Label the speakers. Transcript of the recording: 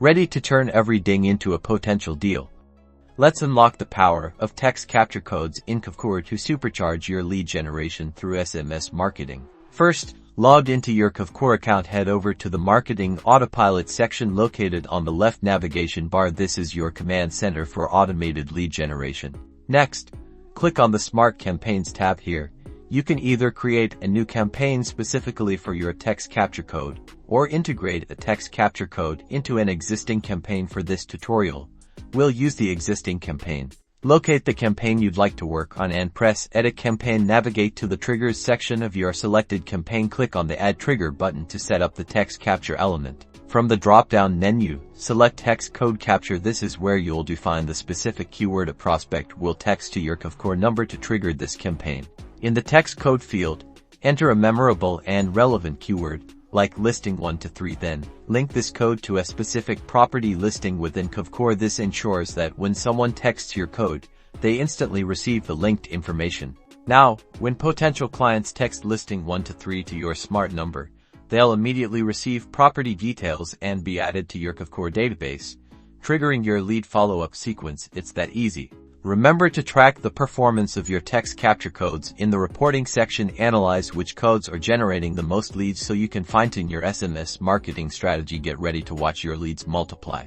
Speaker 1: ready to turn every ding into a potential deal. Let's unlock the power of text capture codes in Kvcore to supercharge your lead generation through SMS marketing. First, logged into your Kvcore account, head over to the Marketing Autopilot section located on the left navigation bar. This is your command center for automated lead generation. Next, click on the Smart Campaigns tab here. You can either create a new campaign specifically for your text capture code, or integrate a text capture code into an existing campaign. For this tutorial, we'll use the existing campaign. Locate the campaign you'd like to work on and press Edit Campaign. Navigate to the Triggers section of your selected campaign. Click on the Add Trigger button to set up the text capture element. From the drop-down menu, select Text Code Capture. This is where you'll define the specific keyword a prospect will text to your Kvcore number to trigger this campaign. In the text code field, enter a memorable and relevant keyword, like listing 1 to 3, then link this code to a specific property listing within Kvcore. This ensures that when someone texts your code, they instantly receive the linked information. Now, when potential clients text listing 1 to 3 to your smart number, they'll immediately receive property details and be added to your Kvcore database, triggering your lead follow-up sequence. It's that easy. Remember to track the performance of your text capture codes in the reporting section. Analyze which codes are generating the most leads so you can fine-tune your SMS marketing strategy. Get ready to watch your leads multiply.